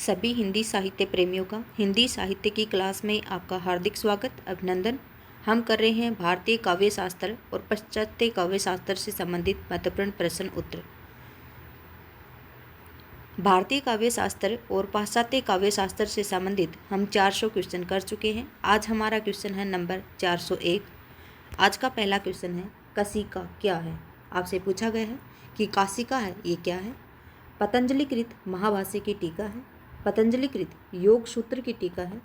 सभी हिंदी साहित्य प्रेमियों का हिंदी साहित्य की क्लास में आपका हार्दिक स्वागत, अभिनंदन। हम कर रहे हैं भारतीय काव्य शास्त्र और पाश्चात्य काव्य शास्त्र से संबंधित महत्वपूर्ण प्रश्न उत्तर। भारतीय काव्य शास्त्र और पाश्चात्य काव्य शास्त्र से संबंधित हम 400 क्वेश्चन कर चुके हैं। आज हमारा क्वेश्चन है नंबर 401। आज का पहला क्वेश्चन है, काशिका क्या है। आपसे पूछा गया है कि काशिका है ये क्या है। पतंजलिकृत महाभाष्य की टीका है, पतंजलिकृत योग सूत्र की टीका है,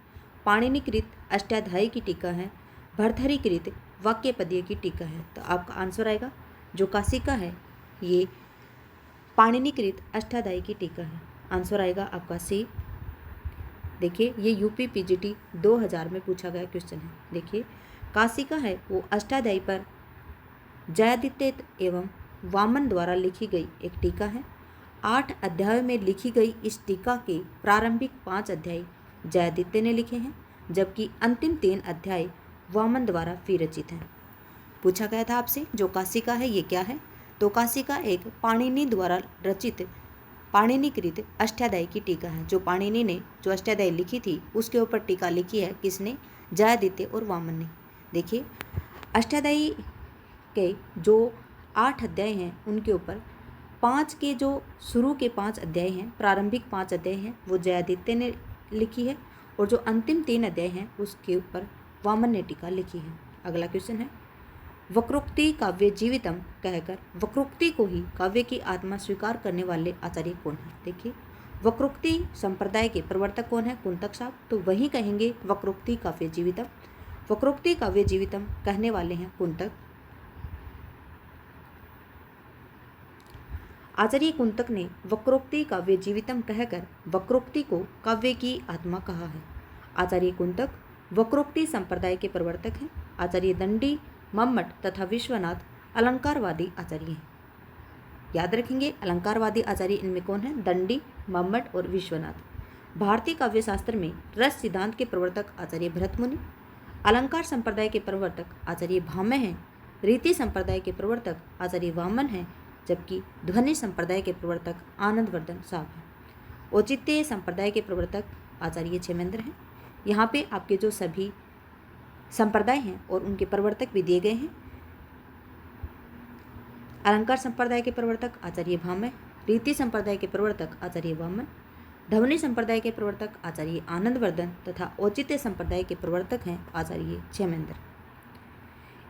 पाणिनिकृत अष्टाध्यायी की टीका है, भर्तृहरिकृत वाक्यपदीय की टीका है। तो आपका आंसर आएगा जो काशिका है ये पाणिनिकृत अष्टाध्यायी की टीका है। आंसर आएगा आपका सी। देखिए ये यूपी पीजीटी 2000 में पूछा गया क्वेश्चन है। देखिए काशिका है वो अष्टाध्यायी पर जयादित्य एवं वामन द्वारा लिखी गई एक टीका है। 8 अध्यायों में लिखी गई इस टीका के प्रारंभिक 5 अध्याय जयादित्य ने लिखे हैं, जबकि अंतिम 3 अध्याय वामन द्वारा विरचित हैं। पूछा गया था आपसे जो काशिका है ये क्या है। तो काशिका एक पाणिनि द्वारा रचित पाणिनिकृत अष्टाध्यायी की टीका है। जो पाणिनि ने जो अष्टाध्यायी लिखी थी उसके ऊपर टीका लिखी है किसने, जयादित्य और वामन ने। देखिए अष्टाध्यायी के जो 8 अध्याय हैं उनके ऊपर 5 के जो शुरू के 5 अध्याय हैं, प्रारंभिक 5 अध्याय हैं वो जयादित्य ने लिखी है, और जो अंतिम 3 अध्याय हैं उसके ऊपर वामन ने टीका लिखी है। अगला क्वेश्चन है, वक्रोक्ति काव्य जीवितम कहकर वक्रोक्ति को ही काव्य की आत्मा स्वीकार करने वाले आचार्य कौन है। देखिए वक्रोक्ति संप्रदाय के प्रवर्तक कौन है, कुंतक साहब। तो वही कहेंगे वक्रोक्ति काव्य जीवितम। वक्रोक्ति काव्य जीवितम कहने वाले हैं कुंतक। आचार्य कुंतक ने वक्रोक्ति काव्य जीवितम कहकर वक्रोक्ति को काव्य की आत्मा कहा है। आचार्य कुंतक वक्रोक्ति संप्रदाय के प्रवर्तक हैं। आचार्य दंडी, मम्मट तथा विश्वनाथ अलंकारवादी आचार्य हैं। याद रखेंगे अलंकारवादी आचार्य इनमें कौन है, दंडी, मम्मट और विश्वनाथ। भारतीय काव्य शास्त्र में रस सिद्धांत के प्रवर्तक आचार्य भरतमुनि। अलंकार संप्रदाय के प्रवर्तक आचार्य भामह हैं। रीति संप्रदाय के प्रवर्तक आचार्य वामन हैं, जबकि ध्वनि संप्रदाय के प्रवर्तक आनंदवर्धन साहब हैं। औचित्य संप्रदाय के प्रवर्तक आचार्य क्षेमेंद्र हैं। यहाँ पे आपके जो सभी संप्रदाय हैं और उनके प्रवर्तक भी दिए गए हैं। अलंकार संप्रदाय के प्रवर्तक आचार्य भामह, रीति संप्रदाय के प्रवर्तक आचार्य वामन, ध्वनि संप्रदाय के प्रवर्तक आचार्य आनंदवर्धन तथा औचित्य संप्रदाय के प्रवर्तक हैं आचार्य क्षेमेंद्र।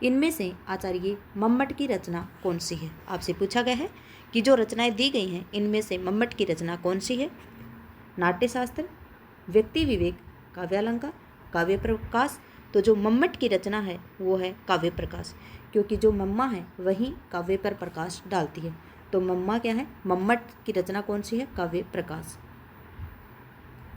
इनमें से आचार्य मम्मट की रचना कौन सी है। आपसे पूछा गया है कि जो रचनाएं दी गई हैं इनमें से मम्मट की रचना कौन सी है। नाट्यशास्त्र, व्यक्ति विवेक, काव्यालंकार, काव्य प्रकाश। तो जो मम्मट की रचना है वो है काव्य प्रकाश, क्योंकि जो मम्मा है वही काव्य पर प्रकाश डालती है। तो मम्मा क्या है, मम्मट की रचना कौन सी है, काव्य प्रकाश।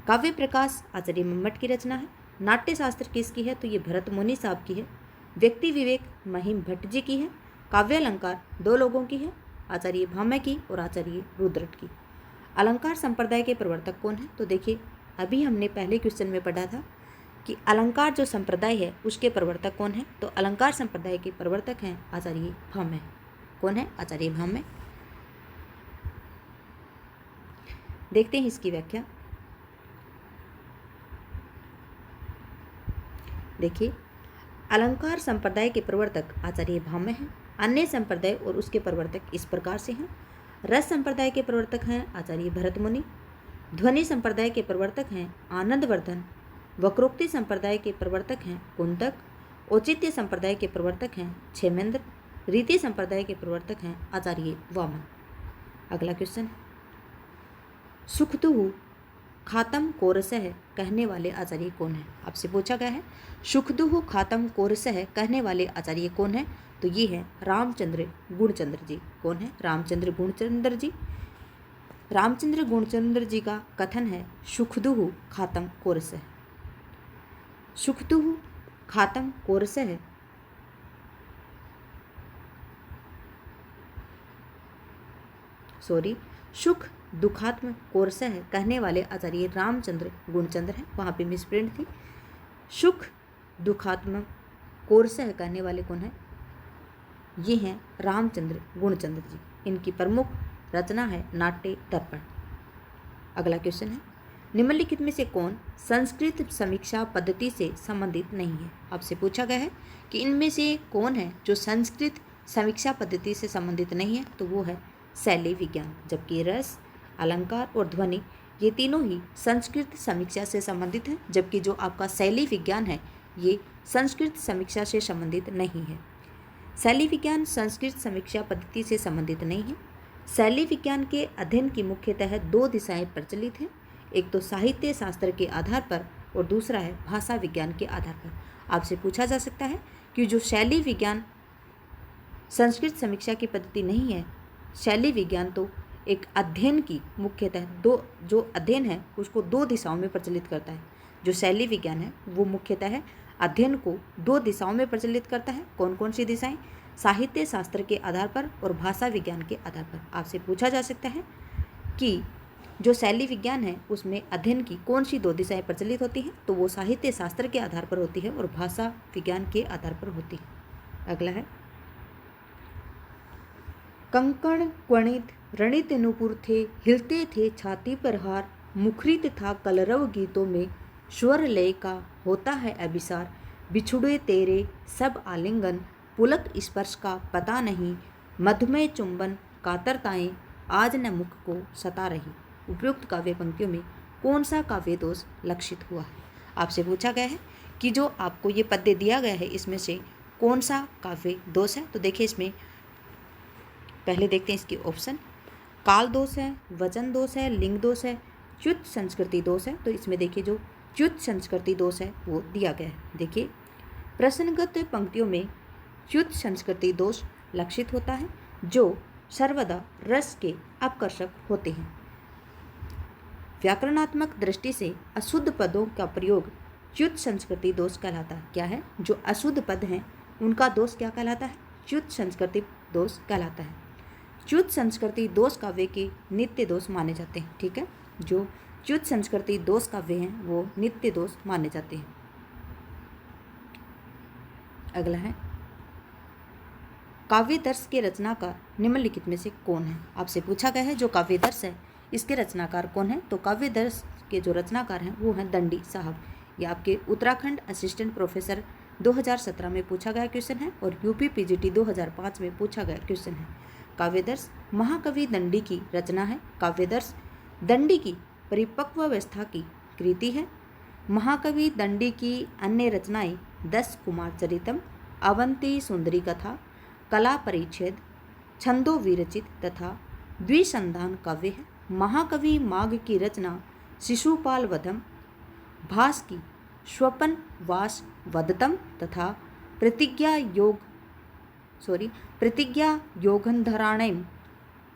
काव्य प्रकाश आचार्य मम्मट की रचना है। नाट्यशास्त्र किसकी है, तो ये भरतमुनि साहब की है। व्यक्ति विवेक महिम भट्ट जी की है। काव्यालंकार 2 लोगों की है, आचार्य भामह की और आचार्य रुद्रट की। अलंकार संप्रदाय के प्रवर्तक कौन है, तो देखिए अभी हमने पहले क्वेश्चन में पढ़ा था कि अलंकार जो संप्रदाय है उसके प्रवर्तक कौन है। तो अलंकार संप्रदाय के प्रवर्तक हैं आचार्य भामह। कौन है, आचार्य भामह। देखते हैं इसकी व्याख्या। देखिए अलंकार संप्रदाय के प्रवर्तक आचार्य भामह हैं। अन्य संप्रदाय और उसके प्रवर्तक इस प्रकार से हैं। रस संप्रदाय के प्रवर्तक हैं आचार्य भरतमुनि। ध्वनि संप्रदाय के प्रवर्तक हैं आनंदवर्धन। वक्रोक्ति संप्रदाय के प्रवर्तक हैं कुंतक। औचित्य संप्रदाय के प्रवर्तक हैं क्षेमेंद्र। रीति संप्रदाय के प्रवर्तक हैं आचार्य वामन। अगला क्वेश्चन, सुखदुह खातम कोरसह कहने वाले आचार्य कौन है। आपसे पूछा गया है सुखदुह खातम कोरसह कहने वाले आचार्य कौन है। तो ये है रामचंद्र गुणचंद्र जी। कौन है, रामचंद्र गुणचंद्र जी। रामचंद्र गुणचंद्र जी का कथन है सुखदुह खातम कोरसह। सुखदुह खातम कोरसह सुख दुखात्म कोरसह कहने वाले आचार्य रामचंद्र गुणचंद्र हैं। वहाँ पे मिसप्रिंट थी। सुख दुखात्म कोरसह कहने वाले कौन है, ये हैं रामचंद्र गुणचंद्र जी। इनकी प्रमुख रचना है नाट्य दर्पण। अगला क्वेश्चन है, निम्नलिखित में से कौन संस्कृत समीक्षा पद्धति से संबंधित नहीं है? आपसे पूछा गया है कि इनमें से कौन है जो संस्कृत समीक्षा पद्धति से संबंधित नहीं है, तो वो है शैली विज्ञान। जबकि रस, अलंकार और ध्वनि ये तीनों ही संस्कृत समीक्षा से संबंधित हैं, जबकि जो आपका शैली विज्ञान है ये संस्कृत समीक्षा से संबंधित नहीं है। शैली विज्ञान संस्कृत समीक्षा पद्धति से संबंधित नहीं है। शैली विज्ञान के अध्ययन की मुख्यतः दो दिशाएं प्रचलित हैं, एक तो साहित्य शास्त्र के आधार पर और दूसरा है भाषा विज्ञान के आधार पर। आपसे पूछा जा सकता है कि जो शैली विज्ञान संस्कृत समीक्षा की पद्धति नहीं है, शैली विज्ञान तो एक अध्ययन की मुख्यतः जो अध्ययन है उसको दो दिशाओं में प्रचलित करता है। जो शैली विज्ञान है वो मुख्यतः अध्ययन को दो दिशाओं में प्रचलित करता है। कौन कौन सी दिशाएं? साहित्य शास्त्र के आधार पर और भाषा विज्ञान के आधार पर। आपसे पूछा जा सकता है कि जो शैली विज्ञान है उसमें अध्ययन की कौन सी दो दिशाएं प्रचलित होती हैं, तो वो साहित्य शास्त्र के आधार पर होती है और भाषा विज्ञान के आधार पर होती है। अगला है कंकण क्वणित रणित नुपुर थे, हिलते थे छाती पर हार, मुखरित था कलरव गीतों में, स्वर लय का होता है अभिसार, बिछुड़े तेरे सब आलिंगन, पुलक स्पर्श का पता नहीं, मधुमेह चुंबन कातरताएं आज न मुख को सता रही। उपयुक्त काव्य पंक्तियों में कौन सा काव्य दोष लक्षित हुआ है? आपसे पूछा गया है कि जो आपको ये पद्य दिया गया है इसमें से कौन सा काव्य दोष है। तो देखिए इसमें पहले देखते हैं इसकी ऑप्शन। काल दोष है, वचन दोष है, लिंग दोष है, च्युत संस्कृति दोष है। तो इसमें देखिए जो च्युत संस्कृति दोष है वो दिया गया है। देखिए प्रश्नगत पंक्तियों में च्युत संस्कृति दोष लक्षित होता है जो सर्वदा रस के आकर्षक होते हैं। व्याकरणात्मक दृष्टि से अशुद्ध पदों का प्रयोग च्युत संस्कृति दोष कहलाता है। क्या है? जो अशुद्ध पद हैं उनका दोष क्या कहलाता है? च्युत संस्कृति दोष कहलाता है। च्युत संस्कृति दोष काव्य के नित्य दोष माने जाते हैं। ठीक है, जो च्युत संस्कृति दोष काव्य हैं वो नित्य दोष माने जाते हैं। अगला है काव्यदर्श के रचनाकार निम्नलिखित में से कौन है? आपसे पूछा गया है जो काव्यदर्श है इसके रचनाकार कौन है? तो काव्यदर्श के जो रचनाकार हैं वो हैं दंडी साहब। ये आपके उत्तराखंड असिस्टेंट प्रोफेसर 2017 में पूछा गया क्वेश्चन है और यूपी पीजीटी 2005 में पूछा गया क्वेश्चन है। काव्यदर्श महाकवि दंडी की रचना है। काव्यदर्श दंडी की परिपक्व अवस्था की कृति है। महाकवि दंडी की अन्य रचनाएं 10 कुमार चरितम, अवंती सुंदरी कथा, कला परिच्छेद, छंदो विरचित तथा द्विसंधान काव्य है। महाकवि माघ की रचना शिशुपाल वधम, भास की स्वपन वास वदतम तथा प्रतिज्ञा योगंधराणयम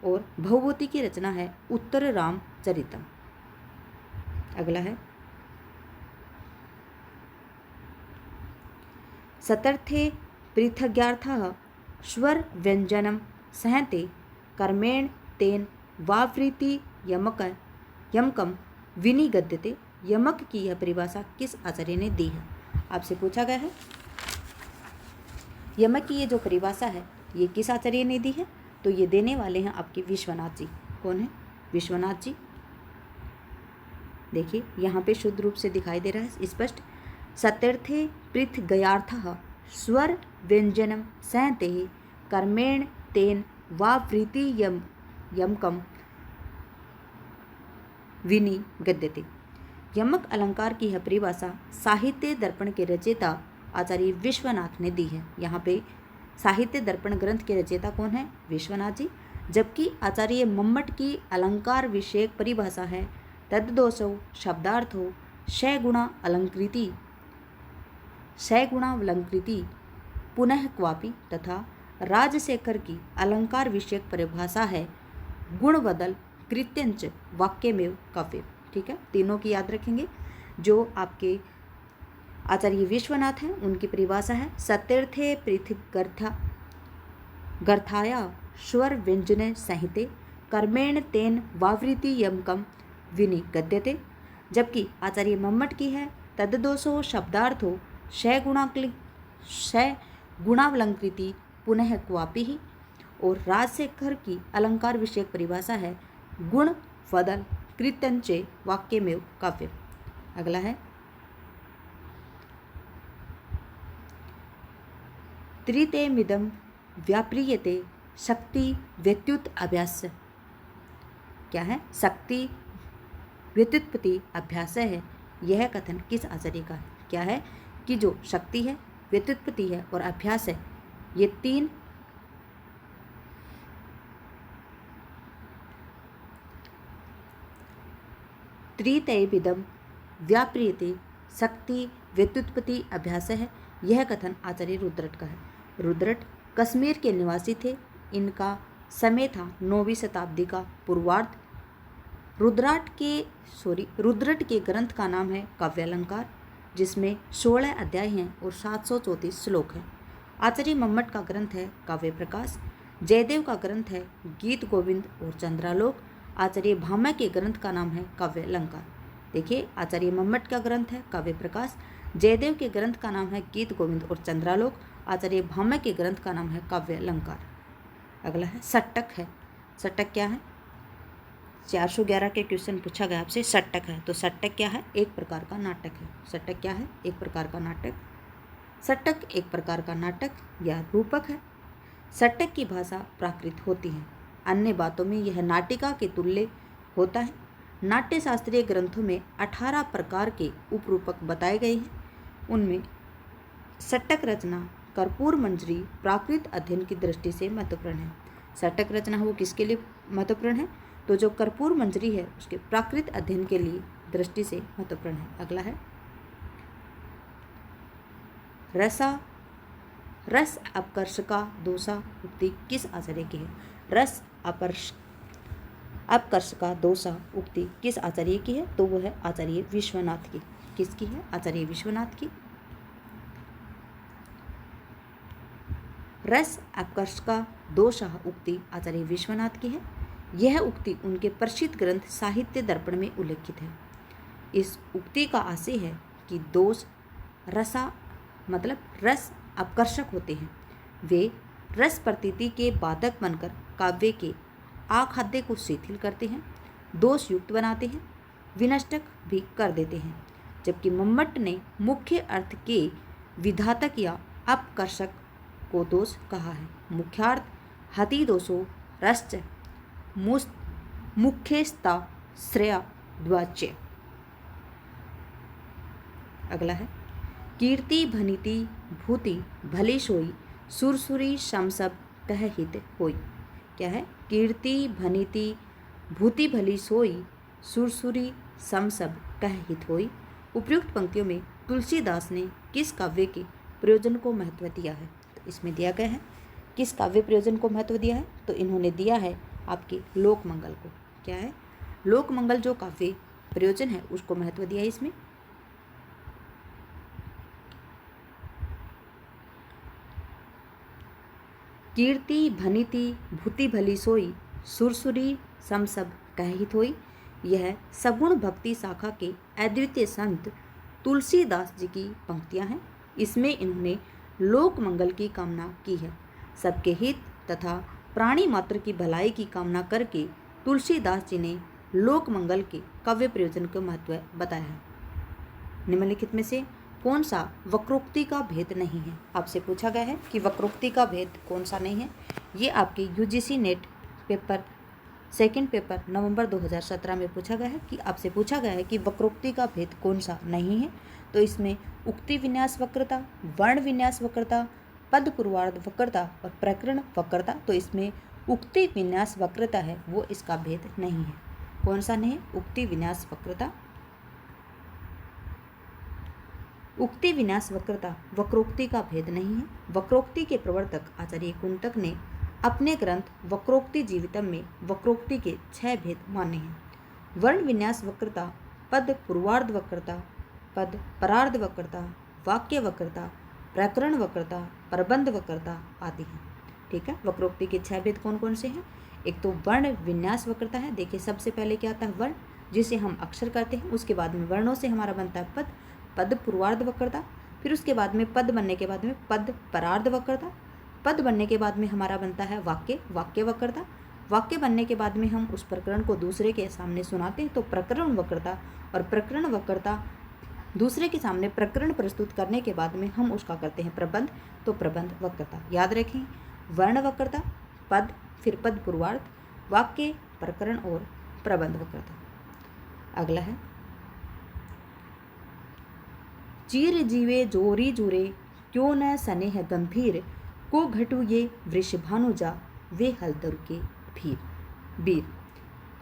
और भवभूति की रचना है उत्तर राम चरितम। अगला है सतर्थे पृथग्यार्थः स्वर व्यंजनम सहते कर्मेण तेन वावृति यमकम विनिगद्यते। यमक की यह परिभाषा किस आचार्य ने दी है? आपसे पूछा गया है यमक की ये जो परिभाषा है ये किस आचार्य ने दी है? तो ये देने वाले हैं आपके विश्वनाथ जी। कौन है? विश्वनाथ जी। देखिए यहाँ पे शुद्ध रूप से दिखाई दे रहा है स्पष्ट। सत्यर्थे पृथग्यार्थः स्वर व्यंजनम सहते कर्मेण तेन वावृति यमकम विनिगद्यते। यमक अलंकार की यह परिभाषा साहित्य दर्पण के रचयिता आचार्य विश्वनाथ ने दी है। यहाँ पे साहित्य दर्पण ग्रंथ के रचयिता कौन है? विश्वनाथ जी। जबकि आचार्य मम्मट की अलंकार विषयक परिभाषा है तद्दोषो शब्दार्थो शैगुणा अलंकृति पुनः क्वापि तथा राजशेखर की अलंकार विषयक परिभाषा है गुण बदल कृत्यंच वाक्यमेव काव्य। ठीक है, तीनों की याद रखेंगे। जो आपके आचार्य विश्वनाथ हैं उनकी परिभाषा है सत्यर्थे पृथग्यार्थाया स्वर व्यंजने संहिते कर्मेण तेन वावृति यमकम विनिगद्यते। जबकि आचार्य मम्मट की है तद्दोषो शब्दार्थो गुणावलंकृति पुनः क्वापि ही और राजशेखर की अलंकार विषयक परिभाषा है गुण बदल कृत्यंचे वाक्यमेव काव्य। अगला है त्रितेमिदं व्याप्रियते शक्ति व्युत्पत्ति अभ्यास। क्या है? शक्ति व्युत्पत्ति अभ्यास है। यह कथन किस आचार्य का है? क्या है कि जो शक्ति है, व्युत्पत्ति है और अभ्यास है, ये तीन त्रितयमिदं व्याप्रियते शक्ति व्युत्पत्ति अभ्यास है। यह कथन आचार्य रुद्रट का है। रुद्रट कश्मीर के निवासी थे। इनका समय था 9वीं शताब्दी का पूर्वार्ध। रुद्रट के ग्रंथ का नाम है काव्यालंकार, जिसमें 16 अध्याय हैं और 734 श्लोक हैं। आचार्य मम्मट का ग्रंथ है काव्य प्रकाश। जयदेव का ग्रंथ है गीत गोविंद और चंद्रालोक। आचार्य भामा के ग्रंथ का नाम है काव्यालंकार। देखिए, आचार्य मम्मट का ग्रंथ है काव्य प्रकाश, जयदेव के ग्रंथ का नाम है गीत गोविंद और चंद्रालोक, आचार्य भामा के ग्रंथ का नाम है काव्यालंकार। अगला है सट्टक है। सट्टक क्या है? 411 के क्वेश्चन पूछा गया आपसे, सट्टक है। तो सट्टक क्या है? एक प्रकार का नाटक है। सट्टक क्या है? एक प्रकार का नाटक। सट्टक एक प्रकार का नाटक या रूपक है। सट्टक की भाषा प्राकृत होती है। अन्य बातों में यह नाटिका के तुल्य होता है। नाट्य शास्त्रीय ग्रंथों में 18 प्रकार के उपरूपक बताए गए हैं। उनमें सट्टक रचना कर्पूर मंजरी प्राकृत अध्ययन की दृष्टि से महत्वपूर्ण है। सट्टक रचना वो किसके लिए महत्वपूर्ण है? तो जो कर्पूर मंजरी है उसके प्राकृत अध्ययन के लिए दृष्टि से महत्वपूर्ण है। अगला है रस अपकर्षका दोषा उक्ति किस आचार्य की है? रस अपकर्षका दोषा उक्ति किस आचार्य की है? तो वो है आचार्य विश्वनाथ की। किसकी है? आचार्य विश्वनाथ की। रस अपकर्षका दोषा उक्ति आचार्य विश्वनाथ की है। यह उक्ति उनके प्रसिद्ध ग्रंथ साहित्य दर्पण में उल्लेखित है। इस उक्ति का आशय है कि दोष रस अपकर्षक होते हैं। वे रस प्रतीति के बाधक बनकर काव्य के आखाद्य को शिथिल करते हैं, दोष युक्त बनाते हैं, विनष्टक भी कर देते हैं। जबकि मम्मट ने मुख्य अर्थ के विधातक या अपकर्षक को दोष कहा है। मुख्यार्थ हति दोषो रश्च मुख्यस्ता श्रेया द्वाच्य। अगला है कीर्ति भनिति भूति भली सोई सुरसुरी समसब कह हित होई। क्या है? कीर्ति भनिति भूति भली सोई सुरसुरी समसब कह हित होई। उपयुक्त पंक्तियों में तुलसीदास ने किस काव्य के प्रयोजन को महत्व दिया है? तो इसमें दिया गया है किस काव्य प्रयोजन को महत्व दिया है? तो इन्होंने दिया है आपके लोकमंगल को। क्या है? लोकमंगल जो काव्य प्रयोजन है उसको महत्व दिया है इसमें। कीर्ति भनिति भूति भली सोई सुरसुरी समसब कहित होई। यह सगुण भक्ति शाखा के अद्वितीय संत तुलसीदास जी की पंक्तियां हैं। इसमें इन्होंने लोक मंगल की कामना की है। सबके हित तथा प्राणी मात्र की भलाई की कामना करके तुलसीदास जी ने लोक मंगल के काव्य प्रयोजन का महत्व बताया है। निम्नलिखित में से कौन सा वक्रोक्ति का भेद नहीं है? आपसे पूछा गया है कि वक्रोक्ति का भेद कौन सा नहीं है। ये आपके UGC NET paper second paper नवंबर 2017 में पूछा गया है कि आपसे पूछा गया है कि वक्रोक्ति का भेद कौन सा नहीं है। तो इसमें उक्ति विन्यास वक्रता, वर्ण विन्यास वक्रता, पद पूर्वार्ध वक्रता और प्रकरण वक्रता। तो इसमें उक्ति विन्यास वक्रता है वो इसका भेद नहीं है। कौन सा नहीं है? उक्ति विन्यास वक्रता। उक्ति विन्यास वक्रता वक्रोक्ति का भेद नहीं है। वक्रोक्ति के प्रवर्तक आचार्य कुंतक ने अपने ग्रंथ वक्रोक्ति जीवितम में वक्रोक्ति के 6 भेद माने हैं। वर्ण विन्यास वक्रता, पद पूर्वार्ध वक्रता, पद परार्ध वक्रता, वाक्य वक्रता, प्रकरण वक्रता, प्रबंध वक्रता आदि हैं। ठीक है, वक्रोक्ति के 6 भेद कौन कौन से हैं? एक तो वर्ण विन्यास वक्रता है। देखिए, सबसे पहले क्या आता है? वर्ण, जिसे हम अक्षर करते हैं। उसके बाद में वर्णों से हमारा बनता है पद, पद पूर्वार्ध वक्रता। फिर उसके बाद में पद बनने के बाद में पद परार्ध वक्रता। पद बनने के बाद में हमारा बनता है वाक्य, वाक्य वक्रता। वाक्य बनने के बाद में हम उस प्रकरण को दूसरे के सामने सुनाते हैं तो प्रकरण वक्रता, और प्रकरण वक्रता दूसरे के सामने प्रकरण प्रस्तुत करने के बाद में हम उसका करते हैं प्रबंध, तो प्रबंध वक्रता। याद रखें, वर्ण वक्रता, पद, फिर पद पूर्वार्ध, वाक्य, प्रकरण और प्रबंध वक्रता। अगला है चीर जीवे जोरी जुरे क्यों न स्नेह गंभीर, को घटू ये वृषभानुजा वे हलदर के भीर। बीर,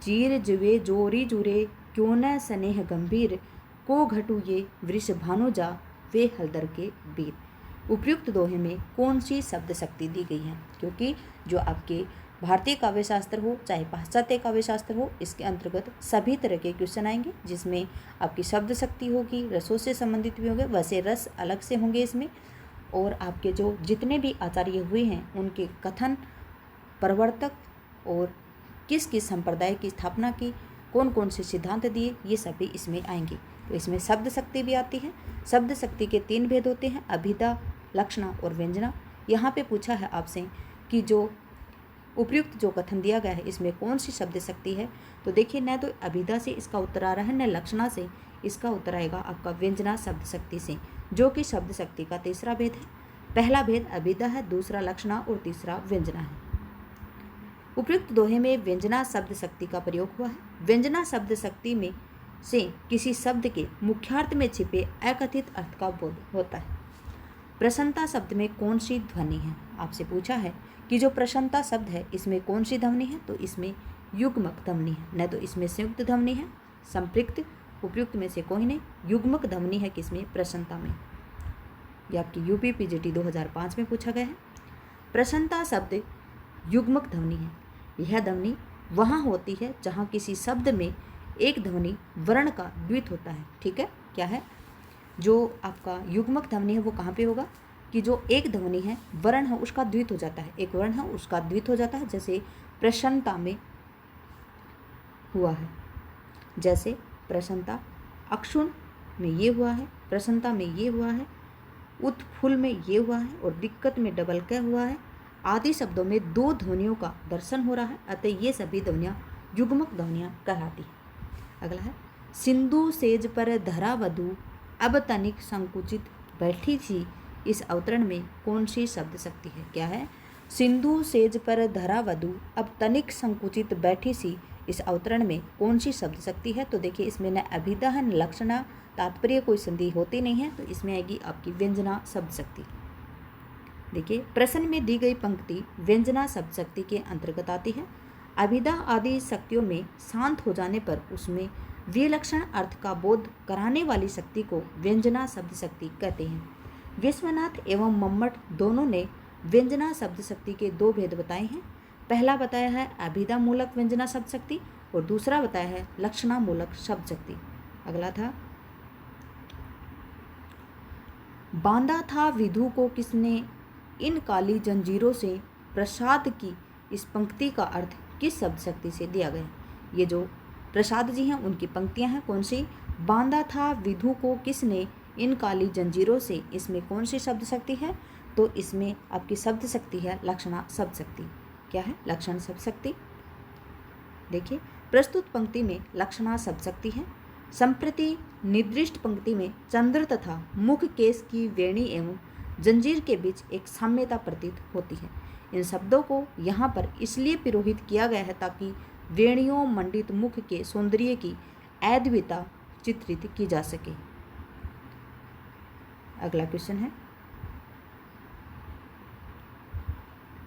चीर जीवे जोरी जुरे क्यों न स्नेह गंभीर, को घटू ये वृषभानुजा वे हलदर के बीर। उपयुक्त दोहे में कौन सी शब्द शक्ति दी गई है? क्योंकि जो आपके भारतीय काव्य शास्त्र हो चाहे पाश्चात्य काव्य शास्त्र हो, इसके अंतर्गत सभी तरह के क्वेश्चन आएंगे जिसमें आपकी शब्द शक्ति होगी, रसों से संबंधित भी होंगे, वैसे रस अलग से होंगे इसमें, और आपके जो जितने भी आचार्य हुए हैं उनके कथन, प्रवर्तक और किस किस संप्रदाय की स्थापना की, कौन कौन से सिद्धांत दिए, ये सभी इसमें आएंगे। तो इसमें शब्द शक्ति भी आती है। शब्द शक्ति के 3 भेद होते हैं, अभिधा, लक्षणा और व्यंजना। यहाँ पे पूछा है आपसे कि जो उपयुक्त जो कथन दिया गया है इसमें कौन सी शब्द शक्ति है, तो देखिए न तो अभिधा से इसका उत्तर आ रहा है न लक्षणा से, इसका उत्तर आएगा आपका व्यंजना शब्द शक्ति से, जो कि शब्द शक्ति का तीसरा भेद है। पहला भेद अभिधा है, दूसरा लक्षणा और तीसरा व्यंजना है। उपयुक्त दोहे में व्यंजना शब्द शक्ति का प्रयोग हुआ है। व्यंजना शब्द शक्ति में से किसी शब्द के मुख्यार्थ में छिपे अकथित अर्थ का बोध होता है। प्रसन्नता शब्द में कौन सी ध्वनि है? आपसे पूछा है कि जो प्रसन्नता शब्द है इसमें कौन सी ध्वनि है, तो इसमें युग्मक ध्वनि है, न तो इसमें संयुक्त ध्वनि है, संपृक्त उपयुक्त में से कोई नहीं, युग्मक ध्वनि है किसमें? प्रसन्नता में। यह आपकी यूपी पीजीटी 2005 में पूछा गया है। प्रसन्नता शब्द युग्मक ध्वनि है। यह ध्वनि वहाँ होती है जहाँ किसी शब्द में एक ध्वनि वर्ण का द्वित होता है। ठीक है, क्या है जो आपका युग्मक ध्वनि है वो कहाँ पे होगा कि जो एक ध्वनि है वर्ण है उसका द्वित हो जाता है, एक वर्ण है उसका द्वित हो जाता है, जैसे प्रसन्नता में हुआ है, जैसे प्रसन्नता अक्षुण में ये हुआ है, प्रसन्नता में ये हुआ है, उत्फुल में ये हुआ है और दिक्कत में डबल क हुआ है, आदि शब्दों में 2 ध्वनियों का दर्शन हो रहा है, अतः ये सभी ध्वनियाँ युग्मक ध्वनियाँ कहलाती हैं। अगला है सिंधु सेज पर धरा वधु अब तनिक संकुचित बैठी थी, इस अवतरण में कौन सी शब्द शक्ति है? क्या है? सिंधु सेज पर धरा वधु अब तनिक संकुचित बैठी सी, इस अवतरण में कौन सी शब्द शक्ति है? तो देखिए इसमें न अभिधा है न लक्षणा, तात्पर्य कोई संधि होती नहीं है, तो इसमें आएगी आपकी व्यंजना शब्द शक्ति। देखिए प्रश्न में दी गई पंक्ति व्यंजना शब्द शक्ति के अंतर्गत आती है। अभिधा आदि शक्तियों में शांत हो जाने पर उसमें विलक्षण अर्थ का बोध कराने वाली शक्ति को व्यंजना शब्द शक्ति कहते हैं। विश्वनाथ एवं मम्मट दोनों ने व्यंजना शब्द शक्ति के 2 भेद बताए हैं। पहला बताया है अभिधा मूलक व्यंजना शब्द शक्ति और दूसरा बताया है लक्षणा मूलक शब्द शक्ति। अगला था बांधा था विधु को किसने इन काली जंजीरों से प्रसाद की, इस पंक्ति का अर्थ किस शब्द शक्ति से दिया गया? ये जो प्रसाद जी हैं उनकी पंक्तियां हैं, कौन सी? बांधा था विधु को किसने इन काली जंजीरों से, इसमें कौन सी शब्द शक्ति है? तो इसमें आपकी शब्द शक्ति है लक्षणा शब्द शक्ति। क्या है? लक्षण शब्द शक्ति। देखिए प्रस्तुत पंक्ति में लक्षणा शब्द शक्ति है। संप्रति निर्दिष्ट पंक्ति में चंद्र तथा मुख केश की वेणी एवं जंजीर के बीच एक साम्यता प्रतीत होती है। इन शब्दों को यहाँ पर इसलिए पिरोहित किया गया है ताकि वेणियों मंडित मुख के सौंदर्य की अद्वितीयता चित्रित की जा सके। अगला क्वेश्चन है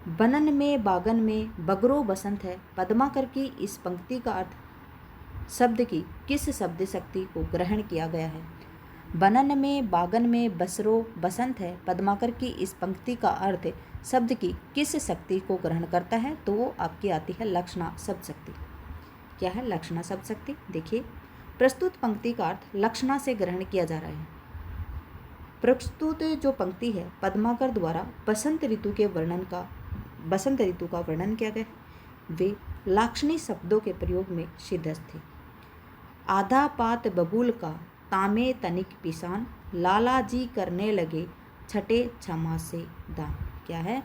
बनन में बागन में बगरो बसंत है, पद्माकर की इस पंक्ति का अर्थ शब्द की किस शब्द शक्ति को ग्रहण किया गया है? बनन में बागन में बसरो बसंत है, पद्माकर की इस पंक्ति का अर्थ शब्द की किस शक्ति को ग्रहण करता है? तो वो आपकी आती है लक्षणा शब्द शक्ति। क्या है लक्षणा शब्द शक्ति? देखिए प्रस्तुत पंक्ति का अर्थ लक्षणा से ग्रहण किया जा रहा है। प्रस्तुत जो पंक्ति है पद्माकर द्वारा बसंत ऋतु का वर्णन किया गया है। वे लाक्षणी शब्दों के प्रयोग में सिद्धस्थ थे। आधा पात बबूल का तामे तनिक पिसान, लाला जी करने लगे छठे क्षमा से दान। क्या है?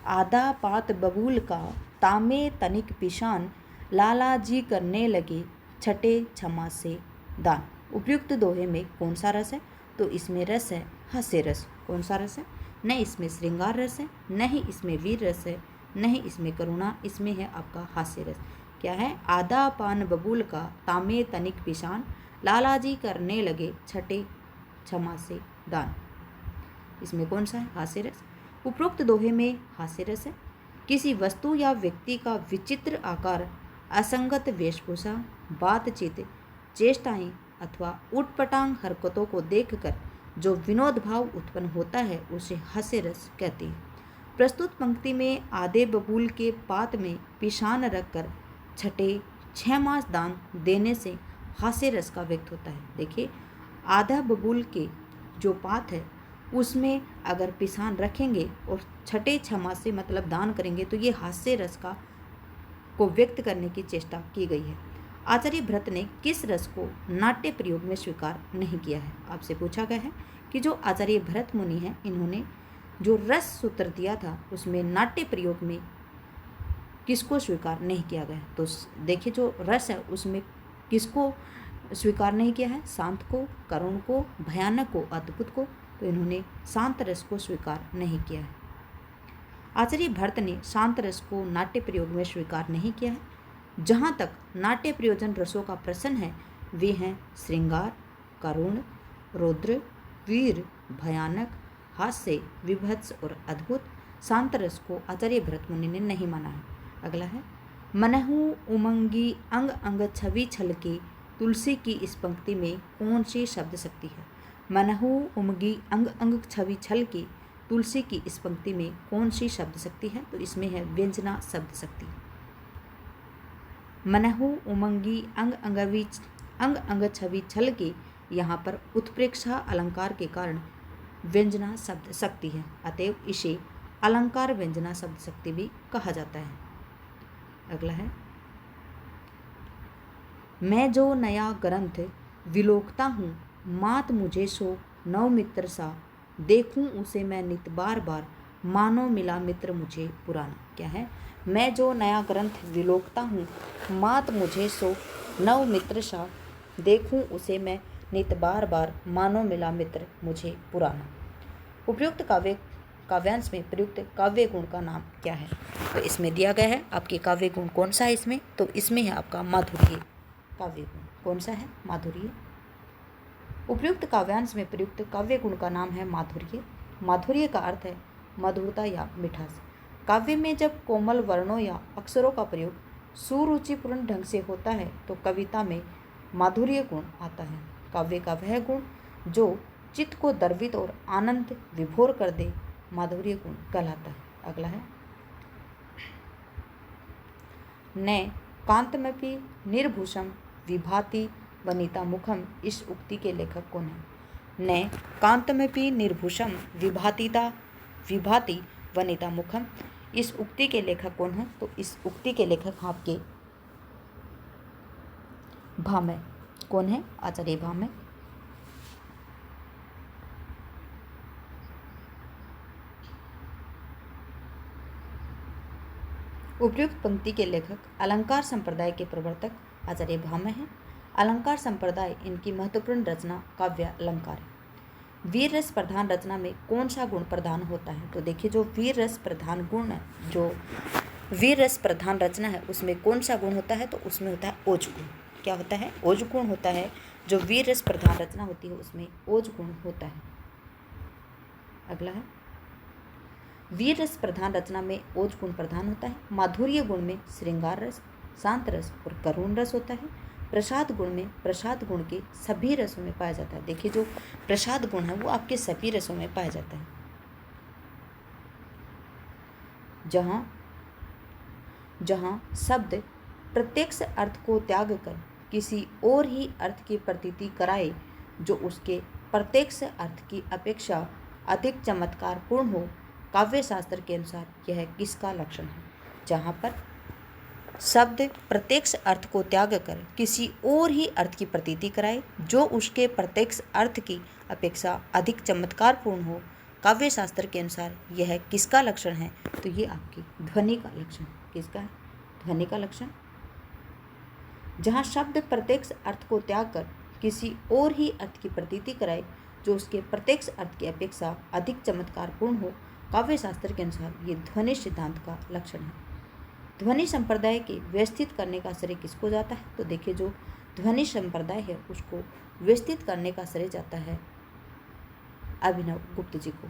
आधा पात बबूल का तामे तनिक पिशान लालाजी करने लगे छठे क्षमा से दान। उपयुक्त दोहे में कौन सा रस है? तो इसमें रस है हास्य रस। कौन सा रस है? न इसमें श्रृंगार रस है, न ही इसमें वीर रस है, न ही इसमें करुणा, इसमें है आपका हास्य रस। क्या है? आधा पान बबूल का तामे तनिक पिशान लालाजी करने लगे छठे क्षमा से दान। इसमें कौन सा है? हास्य रस। उपरोक्त दोहे में हास्य रस है। किसी वस्तु या व्यक्ति का विचित्र आकार, असंगत वेशभूषा, बातचीत, चेष्टाएं अथवा उटपटांग हरकतों को देखकर जो विनोद भाव उत्पन्न होता है उसे हास्य रस कहते हैं। प्रस्तुत पंक्ति में आधे बबूल के पात में पिशान रखकर छठे 6 मास दान देने से हास्य रस का व्यक्त होता है। देखिए, आधा बबूल के जो पात है उसमें अगर पिशान रखेंगे और छठे 6 मास से मतलब दान करेंगे तो ये हास्य रस को व्यक्त करने की चेष्टा की गई है। आचार्य भरत ने किस रस को नाट्य प्रयोग में स्वीकार नहीं किया है? आपसे पूछा गया है कि जो आचार्य भरत मुनि हैं इन्होंने जो रस सूत्र दिया था उसमें नाट्य प्रयोग में किसको स्वीकार नहीं किया गया? तो देखिए, जो रस है उसमें किसको स्वीकार नहीं किया है? शांत को, करुण को, भयानक को, अद्भुत को। तो इन्होंने शांत रस को स्वीकार नहीं किया है। आचार्य भरत ने शांत रस को नाट्य प्रयोग में स्वीकार नहीं किया है। जहाँ तक नाट्य प्रयोजन रसों का प्रश्न है वे हैं श्रृंगार, करुण, रौद्र, वीर, भयानक, हास्य, विभत्स और अद्भुत। शांत रस को आचार्य भरत मुनि ने नहीं माना है। अगला है, मनहु उमंगी अंग अंग छवि छलकी तुलसी की इस पंक्ति में कौन सी शब्द शक्ति है? मनहु उमंगी अंग अंग छवि छलकी तुलसी की इस पंक्ति में कौन सी शब्द शक्ति है? तो इसमें है व्यंजना शब्द शक्ति। मनहु उमंगी अंग अंग छवि छलकी, यहाँ पर उत्प्रेक्षा अलंकार के कारण व्यंजना शब्द शक्ति है, अतएव इसे अलंकार व्यंजना शब्द शक्ति भी कहा जाता है। अगला है, मैं जो नया ग्रंथ विलोकता हूँ मात मुझे सो नव मित्र सा, देखूं उसे मैं नित बार बार, मानो मिला मित्र मुझे पुराना। क्या है? मैं जो नया ग्रंथ विलोकता हूँ मात मुझे सो नव मित्र सा, देखूं उसे मैं नित बार बार, मानो मिला मित्र मुझे पुराना। उपयुक्त काव्यांश में प्रयुक्त काव्य गुण का नाम क्या है? तो इसमें दिया गया है आपके काव्य गुण कौन सा है इसमें? तो इसमें है आपका माधुर्य काव्य गुण। कौन सा है? माधुर्य। उपयुक्त काव्यांश में प्रयुक्त काव्य गुण का नाम है माधुर्य। माधुर्य का अर्थ है मधुरता या मिठास। काव्य में जब कोमल वर्णों या अक्षरों का प्रयोग सुरुचिपूर्ण ढंग से होता है तो कविता में माधुर्य गुण आता है। काव्य का वह गुण जो चित्त को द्रवित और आनंद विभोर कर दे माधुर्य गुण कहलाता है। अगला है, न कांतमपि निर्भूषम विभाति वनिता मुखम, इस उक्ति के लेखक कौन है? न कांतमपि निर्भूषम विभाति वनिता मुखम, इस उक्ति के लेखक कौन है? तो इस उक्ति के लेखक आपके भामह। कौन है? आचार्य भामह। उपयुक्त पंक्ति के लेखक अलंकार संप्रदाय के प्रवर्तक आचार्य भामह हैं। अलंकार संप्रदाय इनकी महत्वपूर्ण रचना काव्य अलंकार है। वीर रस प्रधान रचना में कौन सा गुण प्रधान होता है? तो देखिए, जो वीर रस प्रधान गुण है, जो वीर रस प्रधान रचना है उसमें कौन सा गुण होता है? तो उसमें होता है ओज गुण। क्या होता है? ओज गुण होता है। जो वीर रस प्रधान रचना होती है उसमें ओज गुण होता है। अगला है, वीर रस प्रधान रचना में ओज गुण प्रधान होता है। माधुर्य गुण में श्रृंगार रस, शांत रस और करुण रस होता है। प्रसाद गुण में प्रसाद गुण के सभी रसों में पाया जाता है। देखिए, जो प्रसाद गुण है वो आपके सभी रसों में पाया जाता है। जहाँ शब्द प्रत्यक्ष अर्थ को त्याग कर किसी और ही अर्थ की प्रतीति कराए जो उसके प्रत्यक्ष अर्थ की अपेक्षा अधिक चमत्कारपूर्ण हो, काव्य शास्त्र के अनुसार यह किसका लक्षण है? जहाँ पर शब्द प्रत्यक्ष अर्थ को त्याग कर किसी और ही अर्थ की प्रतीति कराए जो उसके प्रत्यक्ष अर्थ की अपेक्षा अधिक चमत्कारपूर्ण हो, काव्य शास्त्र के अनुसार यह किसका लक्षण है? तो ये आपकी ध्वनि का लक्षण है। किसका है? ध्वनि का लक्षण। जहाँ शब्द प्रत्यक्ष अर्थ को त्याग कर किसी और ही अर्थ की प्रतीति कराए जो उसके प्रत्यक्ष अर्थ की अपेक्षा अधिक चमत्कारपूर्ण हो, काव्य शास्त्र के अनुसार ये ध्वनि सिद्धांत का लक्षण है। ध्वनि संप्रदाय के व्यवस्थित करने का श्रेय किसको जाता है? तो देखिए, जो ध्वनि संप्रदाय है उसको व्यवस्थित करने का श्रेय जाता है अभिनव गुप्त जी को।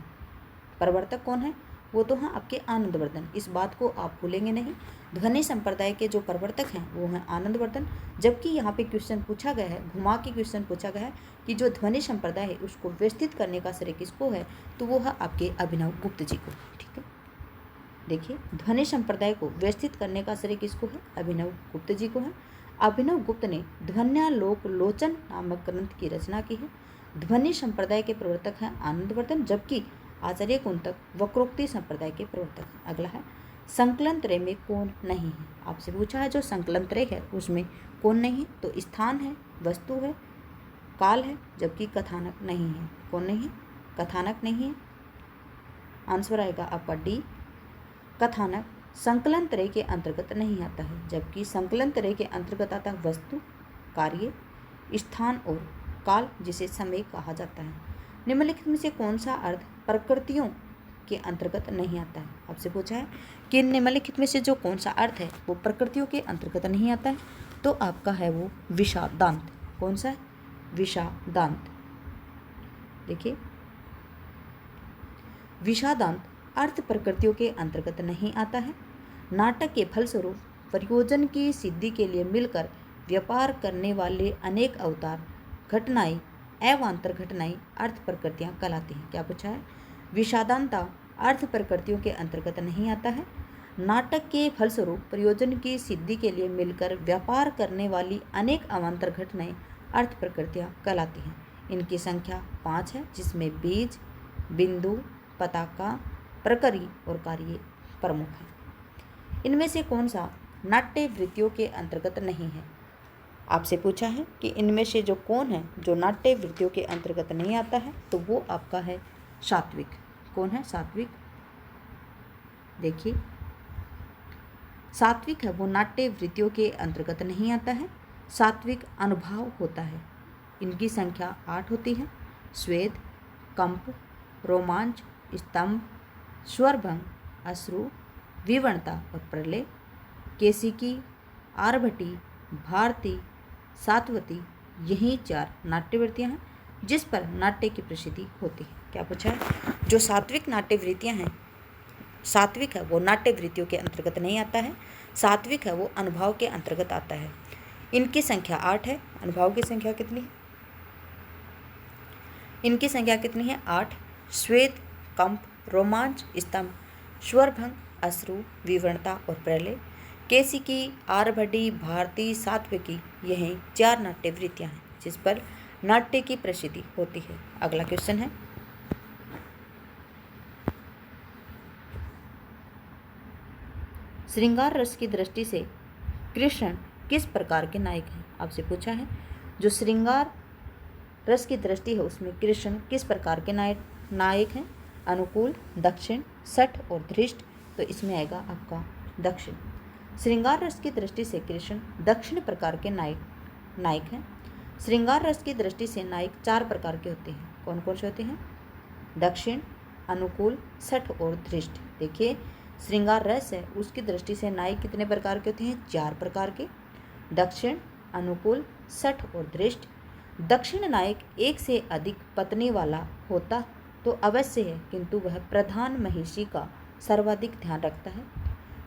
प्रवर्तक कौन है? वो तो हैं आपके आनंदवर्धन, इस बात को आप भूलेंगे नहीं। ध्वनि संप्रदाय के जो प्रवर्तक हैं वो हैं आनंदवर्धन। जबकि यहाँ पे क्वेश्चन पूछा गया है, घुमा के क्वेश्चन पूछा गया है कि जो ध्वनि संप्रदाय है उसको व्यवस्थित करने का श्रेय किसको है? तो वो है आपके अभिनव गुप्त जी को। ठीक है, देखिए, ध्वनि संप्रदाय को व्यवस्थित करने का श्रेय किसको है? अभिनव गुप्त जी को है। अभिनव गुप्त ने ध्वन्यालोक लोचन नामक ग्रंथ की रचना की है। ध्वनि संप्रदाय के प्रवर्तक हैं आनंदवर्धन, जबकि आचार्य कुंतक वक्रोक्ति संप्रदाय के प्रवर्तक हैं। अगला है संकलन त्रय में कौन नहीं है? आपसे पूछा है जो संकलन त्रय है उसमें कौन नहीं है? तो स्थान है, वस्तु है, काल है, जबकि कथानक नहीं है। कौन नहीं है? कथानक नहीं है। आंसर आएगा आपका डी, कथानक संकलन त्रय के अंतर्गत नहीं आता है, जबकि संकलन त्रय के अंतर्गत आता है वस्तु, कार्य, स्थान और काल, जिसे समय कहा जाता है। निम्नलिखित में से कौन सा अर्थ प्रकृतियों के अंतर्गत नहीं आता है? आपसे पूछा है कि निम्नलिखित में से जो कौन सा अर्थ है वो प्रकृतियों के अंतर्गत नहीं आता है, तो आपका है वो विषादांत। कौन सा है? विषादांत। देखिए, विषादांत अर्थ प्रकृतियों के अंतर्गत नहीं आता है। नाटक के फलस्वरूप प्रयोजन की सिद्धि के लिए मिलकर व्यापार करने वाले अनेक अवतार, घटनाएं, अवान्तर घटनाएं अर्थ प्रकृतियां कहलाती हैं। क्या पूछा है? विषादांता अर्थ प्रकृतियों के अंतर्गत नहीं आता है। नाटक के फलस्वरूप प्रयोजन की सिद्धि के लिए मिलकर व्यापार करने वाली अनेक अवान्तर घटनाएं अर्थ प्रकृतियां कहलाती हैं। इनकी संख्या 5 है, जिसमें बीज, बिंदु, पताका, प्रकरी और कार्य प्रमुख है। इनमें से कौन सा नाट्य वृत्तियों के अंतर्गत नहीं है? आपसे पूछा है कि इनमें से जो कौन है जो नाट्य वृत्तियों के अंतर्गत नहीं आता है, तो वो आपका है सात्विक। कौन है? सात्विक। देखिए, सात्विक है वो नाट्य वृत्तियों के अंतर्गत नहीं आता है। सात्विक अनुभाव होता है। इनकी संख्या 8 होती है। स्वेद, कंप, रोमांच, स्तंभ, स्वरभंग, अश्रु, विवणता और प्रलय, केसिकी, आरभटी, भारती, सात्वती, यही 4 नाट्यवृत्तियाँ हैं जिस पर नाट्य की प्रसिद्धि होती है। क्या पूछा है? जो सात्विक नाट्य वृत्तियाँ हैं, सात्विक है वो नाट्य वृत्तियों के अंतर्गत नहीं आता है। सात्विक है वो अनुभव के अंतर्गत आता है। इनकी संख्या 8 है। अनुभव की संख्या कितनी है? इनकी संख्या कितनी है? 8। श्वेत, कंप, रोमांच, स्तंभ, स्वरभंग, अश्रु, विवरणता और प्रलय, केसिकी, आरभटी, भारती, सात्विकी, यही 4 नाट्य वृत्तियाँ हैं जिस पर नाट्य की प्रसिद्धि होती है। अगला क्वेश्चन है, श्रृंगार रस की दृष्टि से कृष्ण किस प्रकार के नायक हैं? आपसे पूछा है जो श्रृंगार रस की दृष्टि है उसमें कृष्ण किस प्रकार के नायक हैं? अनुकूल, दक्षिण, सठ और धृष्ट। तो इसमें आएगा आपका दक्षिण। श्रृंगार रस की दृष्टि से कृष्ण दक्षिण प्रकार के नायक हैं। श्रृंगार रस की दृष्टि से नायक 4 प्रकार के होते हैं। कौन कौन से होते हैं? दक्षिण, अनुकूल, सठ और धृष्ट। देखिए, श्रृंगार रस है उसकी दृष्टि से नायक कितने प्रकार के होते हैं? 4 प्रकार के। दक्षिण, अनुकूल, सठ और धृष्ट। दक्षिण नायक एक से अधिक पत्नी वाला होता तो अवश्य है, किंतु वह प्रधान महिषी का सर्वाधिक ध्यान रखता है।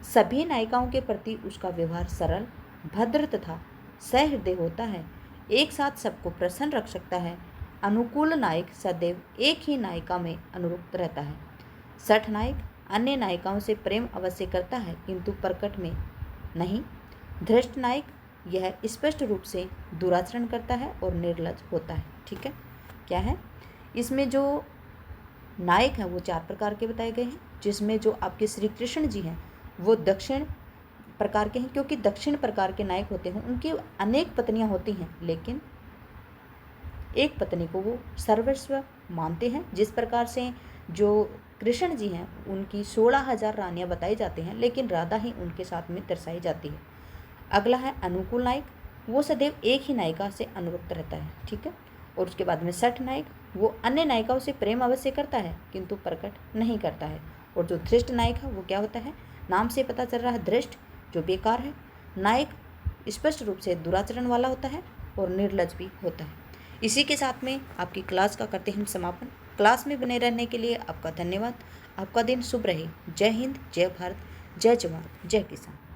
सभी नायिकाओं के प्रति उसका व्यवहार सरल, भद्र तथा सहृदय होता है। एक साथ सबको प्रसन्न रख सकता है। अनुकूल नायक सदैव एक ही नायिका में अनुरक्त रहता है। सठ नायक अन्य नायिकाओं से प्रेम अवश्य करता है किंतु प्रकट में नहीं। धृष्ट नायक यह स्पष्ट रूप से दुराचरण करता है और निर्लज होता है। ठीक है, क्या है इसमें जो नायक हैं वो 4 प्रकार के बताए गए हैं, जिसमें जो आपके श्री कृष्ण जी हैं वो दक्षिण प्रकार के हैं, क्योंकि दक्षिण प्रकार के नायक होते हैं उनकी अनेक पत्नियां होती हैं लेकिन एक पत्नी को वो सर्वस्व मानते हैं। जिस प्रकार से जो कृष्ण जी हैं उनकी 16,000 रानियाँ बताई जाती हैं, लेकिन राधा ही उनके साथ में दर्शाई जाती है। अगला है अनुकूल नायक, वो सदैव एक ही नायिका से अनुरक्त रहता है, ठीक है। और उसके बाद में सठ नायक, वो अन्य नायिकाओं से प्रेम अवश्य करता है किंतु प्रकट नहीं करता है। और जो धृष्ट नायक है वो क्या होता है, नाम से पता चल रहा है धृष्ट, जो बेकार है। नायक स्पष्ट रूप से दुराचरण वाला होता है और निर्लज भी होता है। इसी के साथ में आपकी क्लास का करते हम समापन। क्लास में बने रहने के लिए आपका धन्यवाद। आपका दिन शुभ रहे। जय हिंद, जय भारत, जय जवान, जय किसान।